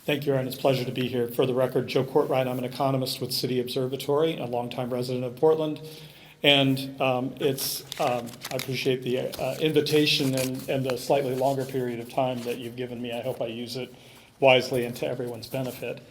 Thank you, Aaron. It's a pleasure to be here. For the record, Joe Courtwright. I'm an economist with City Observatory, a longtime resident of Portland. And I appreciate the invitation and the slightly longer period of time that you've given me. I hope I use it wisely and to everyone's benefit.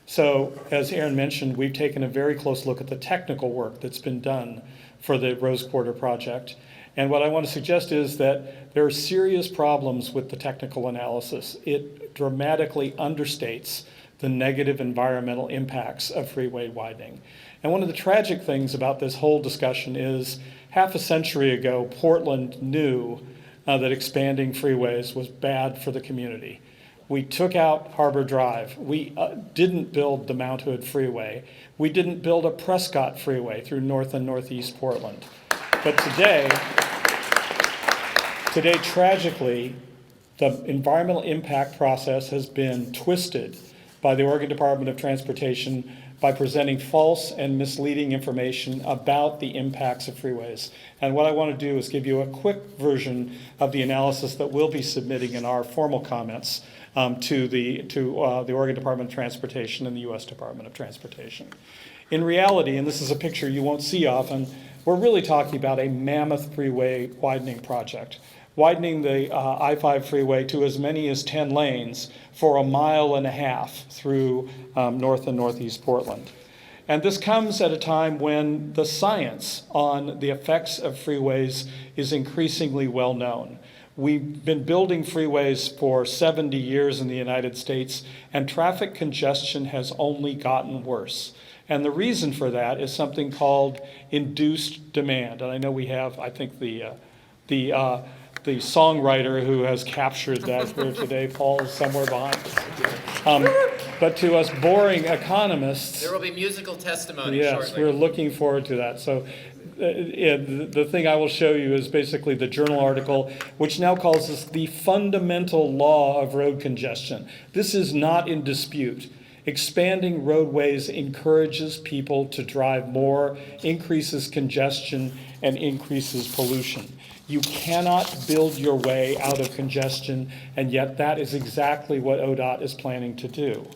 So, as Aaron mentioned, we've taken a very close look at the technical work that's been done for the Rose Quarter project. And what I want to suggest is that there are serious problems with the technical analysis. It dramatically understates the negative environmental impacts of freeway widening. And one of the tragic things about this whole discussion is half a century ago, Portland knew that expanding freeways was bad for the community. We took out Harbor Drive. We didn't build the Mount Hood Freeway. We didn't build a Prescott Freeway through North and Northeast Portland. But today, tragically, the environmental impact process has been twisted by the Oregon Department of Transportation by presenting false and misleading information about the impacts of freeways. And what I want to do is give you a quick version of the analysis that we'll be submitting in our formal comments to the Oregon Department of Transportation and the U.S. Department of Transportation. In reality, and this is a picture you won't see often, we're really talking about a mammoth freeway widening project, widening the I-5 freeway to as many as 10 lanes for 1.5 miles through North and Northeast Portland. And this comes at a time when the science on the effects of freeways is increasingly well known. We've been building freeways for 70 years in the United States, and traffic congestion has only gotten worse. And the reason for that is something called induced demand. And I know we have, I think, the songwriter who has captured that here today. Paul is somewhere behind us. But to us boring economists, there will be musical testimony yes, shortly. We're looking forward to that. So the thing I will show you is basically the journal article, which now calls this the fundamental law of road congestion. This is not in dispute. Expanding roadways encourages people to drive more, increases congestion, and increases pollution. You cannot build your way out of congestion, and yet that is exactly what ODOT is planning to do.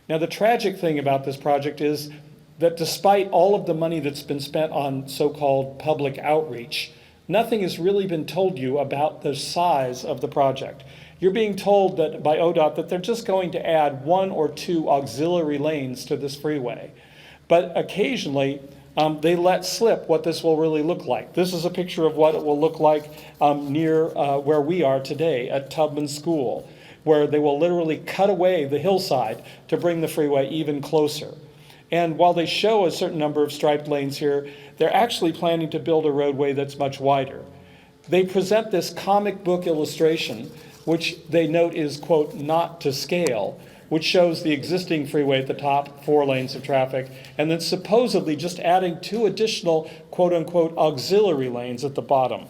Now, the tragic thing about this project is that despite all of the money that's been spent on so-called public outreach, nothing has really been told you about the size of the project. You're being told that by ODOT that they're just going to add 1 or 2 auxiliary lanes to this freeway. But occasionally, they let slip what this will really look like. This is a picture of what it will look like near where we are today at Tubman School, where they will literally cut away the hillside to bring the freeway even closer. And while they show a certain number of striped lanes here, they're actually planning to build a roadway that's much wider. They present this comic book illustration, which they note is, quote, not to scale, which shows the existing freeway at the top, 4 lanes of traffic, and then supposedly just adding 2 additional, quote unquote, auxiliary lanes at the bottom.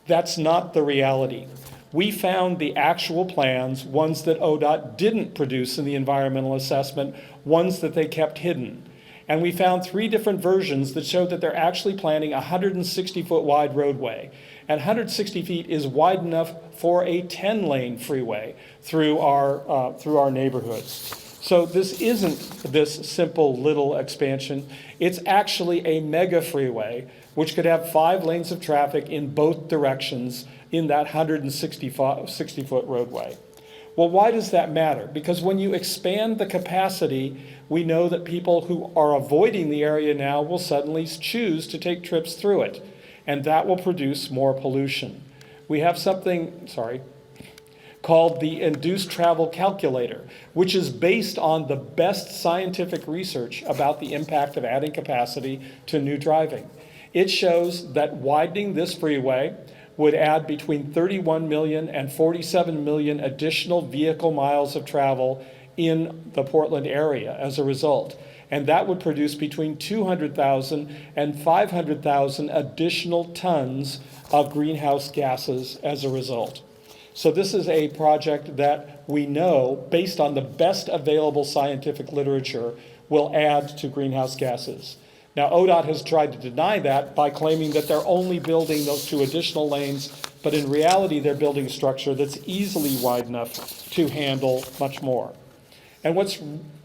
That's not the reality. We found the actual plans, ones that ODOT didn't produce in the environmental assessment, ones that they kept hidden. And we found 3 different versions that showed that they're actually planning a 160-foot wide roadway. And 160 feet is wide enough for a 10-lane freeway through our neighborhoods. So this isn't this simple little expansion. It's actually a mega freeway, which could have 5 lanes of traffic in both directions in that 160-foot roadway. Well, why does that matter? Because when you expand the capacity, we know that people who are avoiding the area now will suddenly choose to take trips through it, and that will produce more pollution. We have something, called the Induced Travel Calculator, which is based on the best scientific research about the impact of adding capacity to new driving. It shows that widening this freeway would add between 31 million and 47 million additional vehicle miles of travel in the Portland area as a result. And that would produce between 200,000 and 500,000 additional tons of greenhouse gases as a result. So this is a project that we know, based on the best available scientific literature, will add to greenhouse gases. Now, ODOT has tried to deny that by claiming that they're only building those 2 additional lanes, but in reality, they're building a structure that's easily wide enough to handle much more. And what's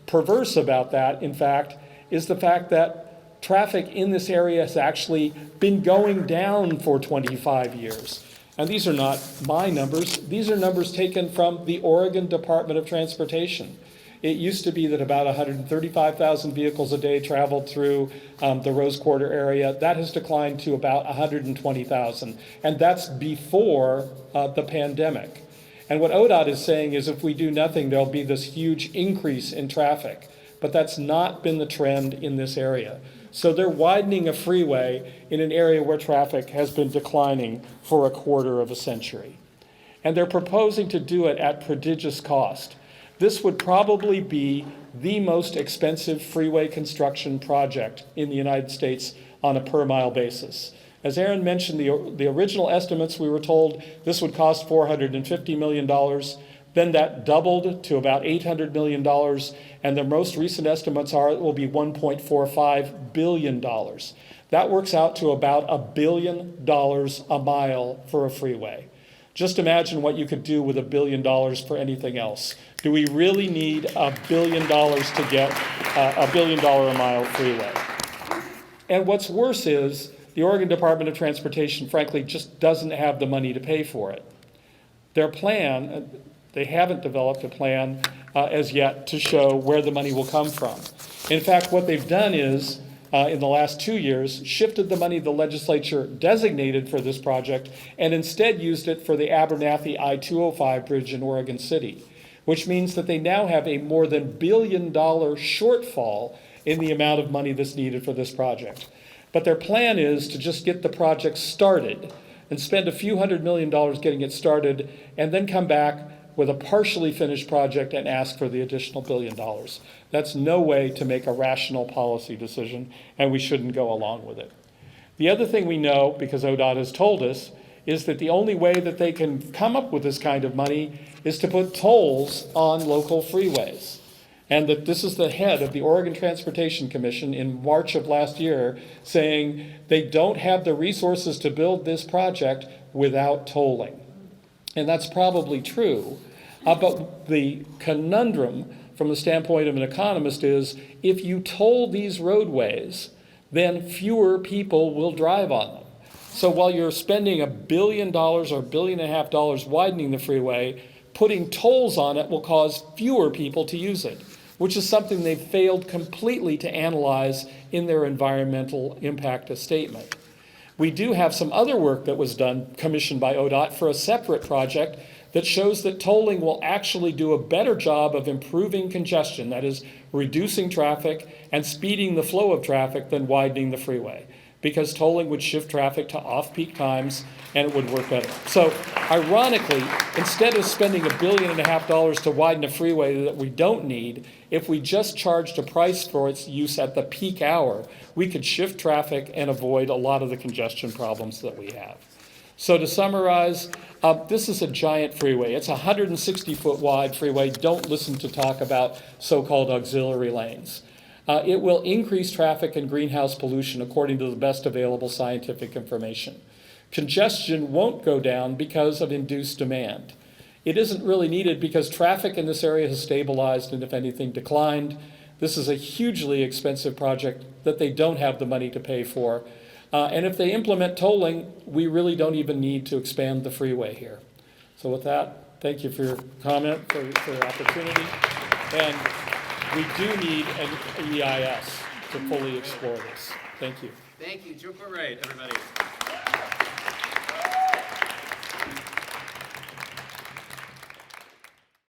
perverse about that, in fact, is the fact that traffic in this area has actually been going down for 25 years. And these are not my numbers. These are numbers taken from the Oregon Department of Transportation. It used to be that about 135,000 vehicles a day traveled through the Rose Quarter area. That has declined to about 120,000, and that's before the pandemic. And what ODOT is saying is if we do nothing, there'll be this huge increase in traffic. But that's not been the trend in this area. So they're widening a freeway in an area where traffic has been declining for a quarter of a century. And they're proposing to do it at prodigious cost. This would probably be the most expensive freeway construction project in the United States on a per mile basis. As Aaron mentioned, the original estimates, we were told this would cost $450 million. Then that doubled to about $800 million. And the most recent estimates are it will be $1.45 billion. That works out to about $1 billion a mile for a freeway. Just imagine what you could do with $1 billion for anything else. Do we really need $1 billion to get a $1 billion a mile freeway? And what's worse is the Oregon Department of Transportation, frankly, just doesn't have the money to pay for it. Their plan, they haven't developed a plan as yet to show where the money will come from. In fact, what they've done is, in the last 2 years, shifted the money the legislature designated for this project and instead used it for the Abernathy I-205 bridge in Oregon City, which means that they now have a more than $1 billion shortfall in the amount of money that's needed for this project. But their plan is to just get the project started and spend a few $100 million getting it started and then come back with a partially finished project and ask for the additional $1 billion. That's no way to make a rational policy decision, and we shouldn't go along with it. The other thing we know, because ODOT has told us, is that the only way that they can come up with this kind of money is to put tolls on local freeways. And that this is the head of the Oregon Transportation Commission in March of last year saying they don't have the resources to build this project without tolling. And that's probably true, but the conundrum from the standpoint of an economist is if you toll these roadways, then fewer people will drive on them. So while you're spending $1 billion or $1.5 billion widening the freeway, putting tolls on it will cause fewer people to use it, which is something they've failed completely to analyze in their environmental impact statement. We do have some other work that was done, commissioned by ODOT for a separate project that shows that tolling will actually do a better job of improving congestion, that is, reducing traffic and speeding the flow of traffic than widening the freeway, because tolling would shift traffic to off-peak times and it would work better. So ironically, instead of spending $1.5 billion to widen a freeway that we don't need, if we just charged a price for its use at the peak hour, we could shift traffic and avoid a lot of the congestion problems that we have. So to summarize, this is a giant freeway. It's a 160-foot wide freeway. Don't listen to talk about so-called auxiliary lanes. It will increase traffic and greenhouse pollution according to the best available scientific information. Congestion won't go down because of induced demand. It isn't really needed because traffic in this area has stabilized and, if anything, declined. This is a hugely expensive project that they don't have the money to pay for. And if they implement tolling, we really don't even need to expand the freeway here. So with that, thank you for your comment, for your opportunity. And we do need an EIS to fully explore this. Thank you. Thank you. Joe Right, everybody.